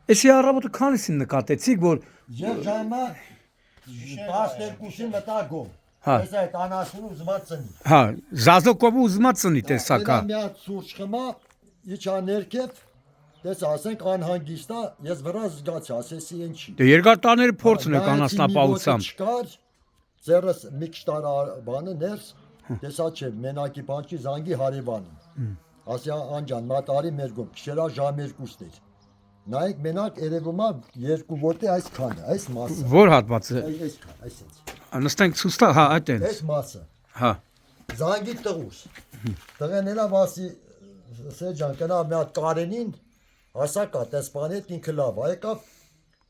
Էսի առավոտը քանիսին նկատեցիք, որ Եվ ժամը 12-ին մտագում։ Ես այդ անասունը ուզմած ծնի։ հա, Զազոկովը ուզմած ծնի տեսակ, հա։ Մի հատ սուրճ խմա, իջա ներքև, դες ասենք անհանգիստա, ես վրա զգացի, ասեցի են չի։ Դե երկար տարիների փորձն եք անասնապահությամբ։ Չկար, ձերս մի քիչ տարա բանը ներս, տեսա չէ, մենակի բանջի զանգի հարևանին։ Ասի անջան, մատարի մեր գում, քշերա ժամ 2-ն էր։ Նայեք մենակ երևում է երկու ոտի այսքանը, այս մասը։ Որ հատվածը։ Այսքան, այսինքն։ Նստենք ցույց տա, հա, այդ է։ Այս մասը։ Հա։ Զանգի տղուս։ Տղեն էլա ասի Սեջան կնա մի հատ Կարենին, հասակա տեսպանետ ինքը լավ, եկավ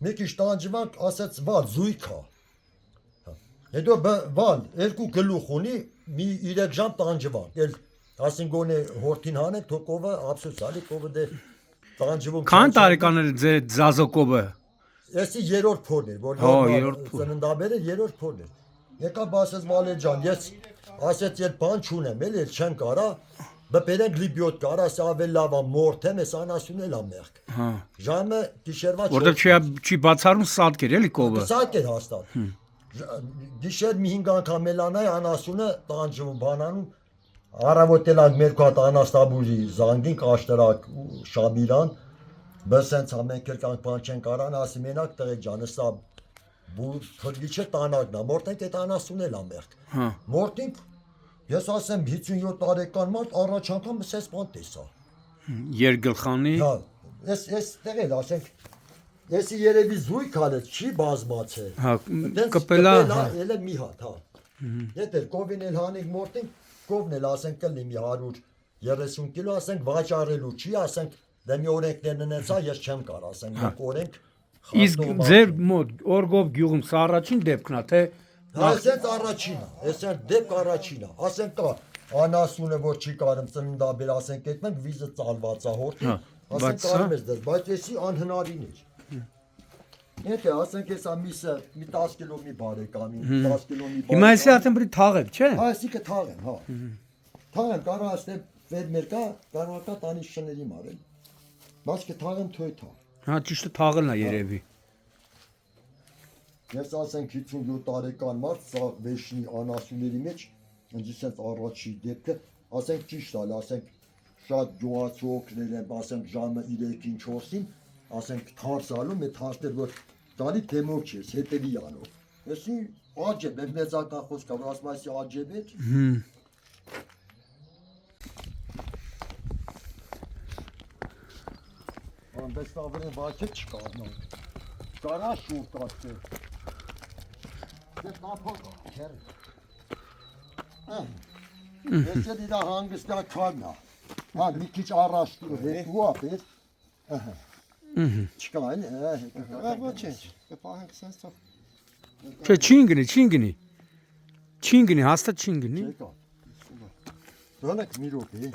մի քիչ տանջվանք, ասեց վալ զույգ է։ Հետո վալ երկու գլուխ ունի, մի 3 ժամ տանջվանք։ Էլ ասին գոնե հորթին հանեք, թոկովը ափսոս ալի կովը դե տանջվում։ Քան տարեկան է ձեր Զազոկովը։ Էսի երրորդ փորն էր, որ ծննդաբերը երրորդ փորն էր։ Եկավ ասեց Վալեր ջան, ես ասեց այդ բան չունեմ, էլի չեմ կարա, բերենք լիբիոտ կարա, ասա ավել լավ է մորթեմ, ես անասուն էլ ամերք։ Հա։ Ժամը գիշերվա Որտեղ չի բացառում սատկեր էլի կովը։ Սատկեր հաստատ։ Գիշեր մի 5 անգամ էլանայ անասունը տանջվում բանանում, առավոտելակ մեր կողտ անաստաբուժի զանգին կաշտրակ Շամիրան, բսենց ամենք էլ կանք բան չեն կարան, ասի մենակ տղեկ ջան, սա թրգի չէ տանակնա, մորտենք այդ անասուն էլ ամերք։ Մորտենք, ես ասեմ 57 տարեկան մարդ առաջ անգամ սես բան տեսա։ Երգլխանի։ Հա, ես տեղել ասենք, եսի երևի զույգ ալը չի բազմացել։ Հա, կպելա, հա։ Էլ է մի հատ, հա։ Եթե կովին էլ հանենք մորտենք, կովն էլ ասենք կլի մի 130 կիլո, ասենք վաճառելու չի, ասենք դե մի օրենքներն ունեցա, ես չեմ կար, ասենք մենք օրենք Իսկ ձեր մոտ օրգով գյուղում սա առաջին դեպքն է, թե Այսպես առաջինը, այսպես դեպք առաջինը, ասենք կա անասունը որ չի կարում ծննդաբեր, ասենք այդմենք վիզը ծալված է հորտի, ասենք կարում ես դες, բայց էսի անհնարին էր։ Եթե ասենք ես ամիսը մի 10 կիլո մի բարեկամի, 10 կիլո մի բարեկամի։ Հիմա էսի արդեն պետք է թաղեք, չէ։ Հա, էսիկը թաղեմ, հա։ Թաղեմ, կարող ասեմ ֆերմեր կա, կարող կա տանի շների մարել։ Բայց կթաղեմ թույթա։ Հա, ճիշտը թաղելն է երևի։ Ես ասենք 57 տարեկան մարդ, սա վեշնի անասունների մեջ, ընդիսենց առաջի դեպքը, ասենք ճիշտ ալ, ասենք շատ գյուղացիողներ են, ասենք ժամը 3-ին 4-ին, ասենք թարս ալում, է թարսներ, որ տալի թեմոք չես, հետևի անով։ Եսի աջեբ, է մեծական խոսքա, որ ասում այսի աջեբ էջ։ Անպես ավրեն վաչետ չկարնանք, կարա շուր կացել։ Ես նապոկ քեր։ Ես դիրա հանգստա քանա։ Հա մի քիչ առաջ դու ապես։ Ահա։ Չկա այլ, ոչինչ։ Կփահենք sense թող։ Չէ, չինգնի։ Չինգնի, հաստատ չինգնի։ Չեկա։ Դոնեք մի րոպե։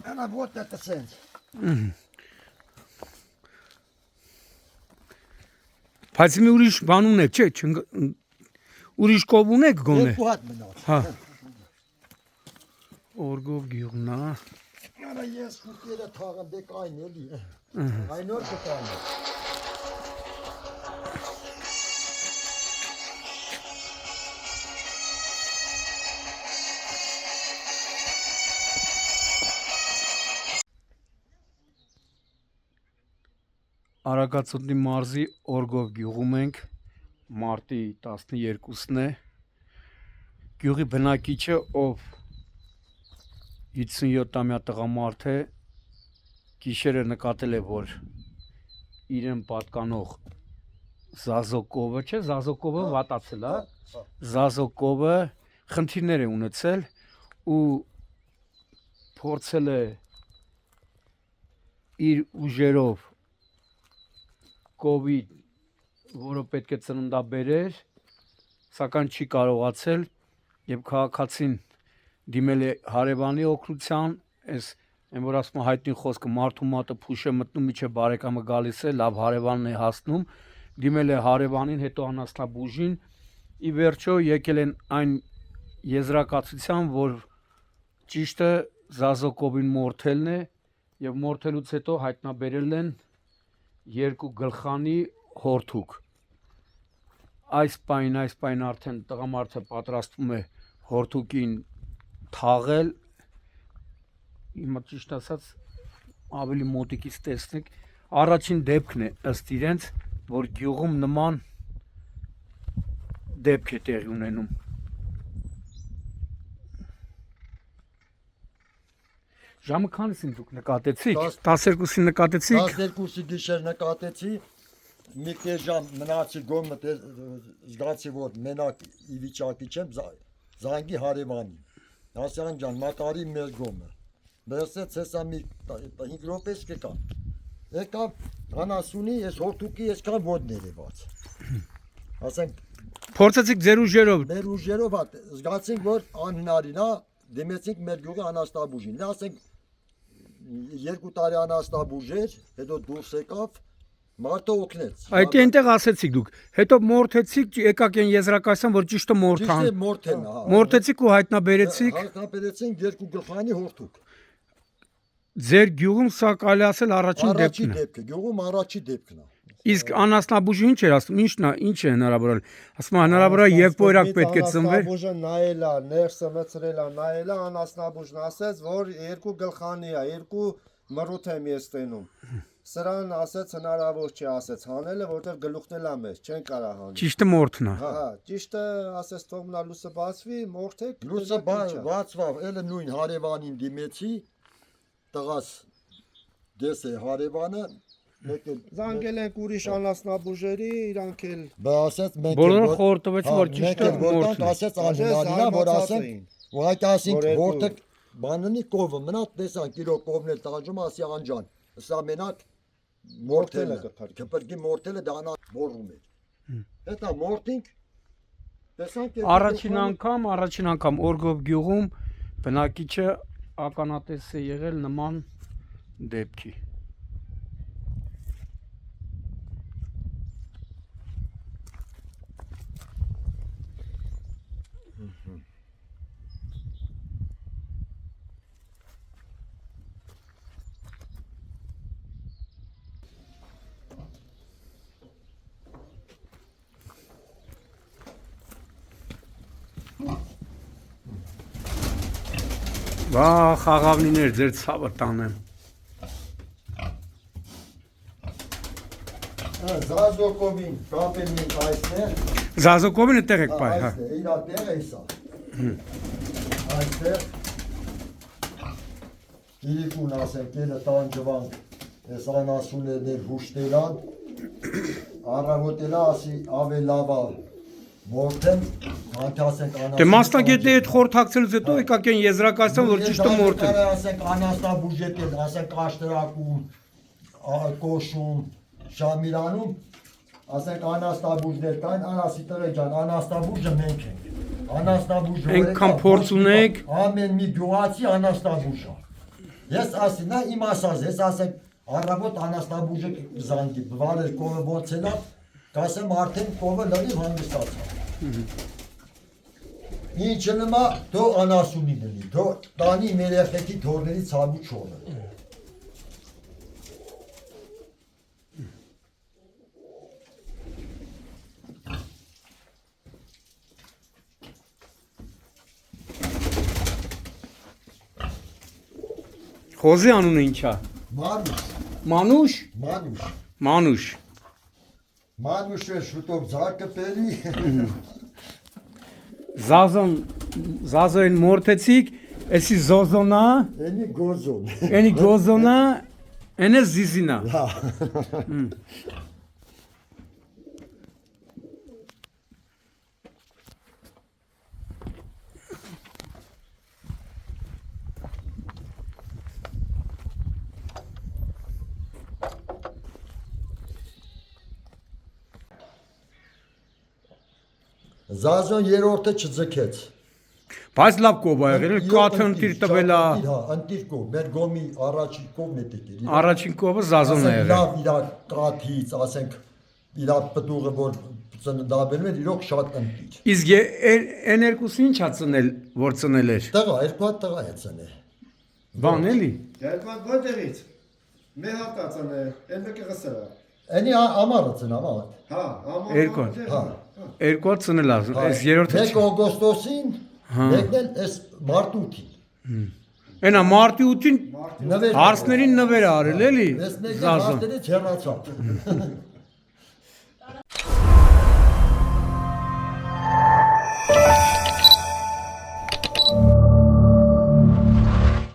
Она вот это sense։ Բայց մի ուրիշ բան ունեք, չէ, ուրիշ կով ունեք գոնե։ Երկու հատ մնաց։ Հա։ Օրգով գյուղն է։ Արա ես ուտերը թաղեմ դեք այն էլի։ Այն օր կտանը։ Արագածոտնի մարզի օրգով գյուղում ենք, մարտի 12-ն է, գյուղի բնակիչը, ով 57-ամյա տղամարդ է, գիշերը նկատել է, որ իրեն պատկանող Զազոկովը, չէ, Զազոկովը վատացել է, Զազոկովը խնդիրներ է ունեցել ու փորձել է իր ուժերով կովի, որը պետք է ծննդաբերեր, սակայն չի կարողացել եւ քաղաքացին դիմել է հարևանի օգնության, այս այն որ ասում հայտնի խոսքը մարդու մատը փուշ է մտնում միջը բարեկամը գալիս է, լավ հարևանն է հասնում, դիմել է հարևանին, հետո անաստաբուժին, ի վերջո եկել են այն եզրակացության, որ ճիշտը Զազոկովին մորթելն է եւ մորթելուց հետո հայտնաբերել են երկու գլխանի հորթուկ։ Այս պայն արդեն տղամարդը պատրաստվում է հորթուկին թաղել։ Հիմա ճիշտ ասած ավելի մոտիկից տեսնեք, առաջին դեպքն է ըստ իրենց, որ գյուղում նման դեպք է տեղի ունենում։ Ժամը քանիսին դուք նկատեցիք։ 12-ին նկատեցիք։ 12-ի գիշեր նկատեցի, մի քիչ ժամ մնացի գոմը զգացի որ մենակ ի վիճակի չեմ զանգի հարևանին Հասյան ջան մակարի մեր գոմը բերսեց հեսա մի 5 րոպե կա եկավ անասունի ես հորթուկի այսքան ոտ ներեված ասենք Փորձեցիք ձեր ուժերով։ մեր ուժերով զգացինք որ անհնարին է դիմեցինք մեր գյուղի անաստաբուժին ասենք 2 տարի անաստաբուժ էր հետո դուրս եկավ Մարդը օգնեց։ Այդ այնտեղ ասեցիք դուք։ Հետո մորթեցիք, եկաք այն եզրակացան, որ ճիշտը մորթան։ Ճիշտ է մորթեն, հա։ Մորթեցիք ու հայտնաբերեցիք։ Հայտնաբերեցին երկու գլխանի հորթուկ։ Ձեր գյուղում սա կարելի ասել առաջին դեպքն է։ Առաջի դեպքը, գյուղում առաջի դեպքն է։ Իսկ անասնաբուժը ինչ էր ասում, ինչ է հնարավոր։ Ասում է հնարավոր է երբ օրակ պետք է ծնվեր։ Անասնաբուժը նայելա, ներսը մցրելա, նայելա, անասնաբուժն ասեց, որ երկու գլխանի է, երկու մռութ եմ ես տենում։ Սրան ասեց հնարավոր չի ասեց հանելը, որտեղ գլուխն էլ է մեծ, չեն կարող հանել։ Ճիշտը մորթն է։ Հա, ճիշտը ասեց թող մնա լույսը բացվի, մորթեք։ Լույսը բացվավ, ելը նույն հարևանին դիմեցի, տղաս դես է հարևանը, Զանգել ենք ուրիշ անասնաբուժերի, իրանք էլ բա ասեց մենք Բոլորը խորտվեցին, որ ճիշտը մորթն է։ ասեց անհնարին է, որ ասենք, ու այդ ասենք որտեղ բաննի կովը մնա տեսանք իրո կովն էլ տղաջում ասի անջան, սա մենակ մորթելը կփրկի մորթելը դանա մորում էր հետո մորթինք տեսանք առաջին անգամ Օրգով գյուղում բնակիչը ականատես է եղել նման դեպքի Վա խաղաղնիներ ձեր ցավը տանեմ Զազոկովին կապել մենք այստեղ Զազոկովին այդտեղ եք բայ հա իրա տեղ է սա այստեղ իրիկուն ասենք ելը տանջվանք ես անասուներներ հուշտելան առավոտելա ասի ավելավա մորթեմ անթասենք անասուն Դե մասնագետների հետ խորհրդակցելուց հետո եկաք այն եզրակացան որ ճիշտը մորթել ասենք անաստաբուժետել ասենք աշտրակում կոշում շամիրանում ասենք անաստաբուժներ կային անասի տղե ջան անաստաբուժը մենք ենք անաստաբուժը Այնքան փորձ ունեք ամեն մի գյուղացի անաստաբուժ է ես ասի նա իմ ասած ես ասենք առավոտ անաստաբուժը զանգի բվարեր կովը ոնց էլա կասեմ արդեն կովը լրիվ հանգստացավ Ինչ նմա դո անասունի դնի, դո տանի մեր երեխեքի թորների ցավու չորը Խոզի անունը ինչ է Մանուշ Մանուշ Մանուշը շուտով ձակը պերի Զազոին մորթեցիք, էսի զոզոնա, Էնի գոզոն էնի գոզոնա, էնե զիզինա Զազոն երորդը չձգեց Բայց լավ կով է եղել, կաթը ընտիր տվել է Հա, ընտիր կով, մեր գոմի առաջին կովն է տեկել Առաջին կովը զազոնն է եղել Լավ իրար կաթից, ասենք իրար պտուղը որ ծննդաբերում էր, իրոք շատ ընտիր Իսկ են երկուսը ինչ է ծնել, որ ծնել էր Տղա, երկու հատ տղա է ծնել Բան էլի Երկու որտեղից Մի հատ ածանը, այն մեկը գսրա։ Էնի ամառը ծնամա։ Հա, Երկու։ հա։ Երկու հատ ծնել ասում, այս երրորդը 1 օգոստոսին, մեկն էլ այս մարտուտին։ Այնա մարտի 8-ին Նվեր հարցներին նվեր արել էլի։ Ես մեկը Զազուն։ հաշտերից հեռացավ։